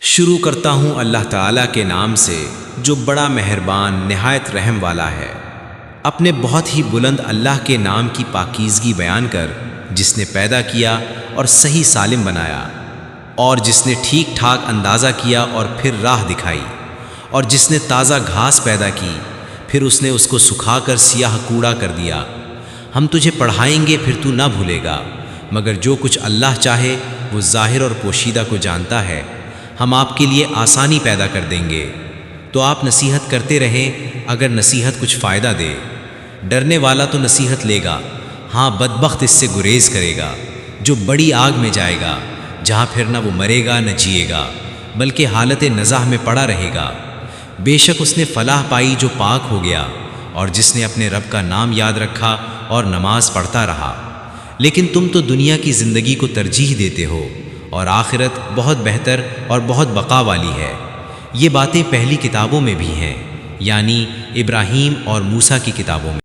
شروع کرتا ہوں اللہ تعالیٰ کے نام سے جو بڑا مہربان نہایت رحم والا ہے۔ اپنے بہت ہی بلند اللہ کے نام کی پاکیزگی بیان کر، جس نے پیدا کیا اور صحیح سالم بنایا، اور جس نے ٹھیک ٹھاک اندازہ کیا اور پھر راہ دکھائی، اور جس نے تازہ گھاس پیدا کی پھر اس نے اس کو سکھا کر سیاہ کوڑا کر دیا۔ ہم تجھے پڑھائیں گے پھر تو نہ بھولے گا، مگر جو کچھ اللہ چاہے وہ ظاہر اور پوشیدہ کو جانتا ہے۔ ہم آپ کے لیے آسانی پیدا کر دیں گے، تو آپ نصیحت کرتے رہیں اگر نصیحت کچھ فائدہ دے۔ ڈرنے والا تو نصیحت لے گا، ہاں بدبخت اس سے گریز کرے گا، جو بڑی آگ میں جائے گا، جہاں پھر نہ وہ مرے گا نہ جیے گا، بلکہ حالت نزاع میں پڑا رہے گا۔ بے شک اس نے فلاح پائی جو پاک ہو گیا، اور جس نے اپنے رب کا نام یاد رکھا اور نماز پڑھتا رہا۔ لیکن تم تو دنیا کی زندگی کو ترجیح دیتے ہو، اور آخرت بہت بہتر اور بہت بقا والی ہے۔ یہ باتیں پہلی کتابوں میں بھی ہیں، یعنی ابراہیم اور موسیٰ کی کتابوں میں۔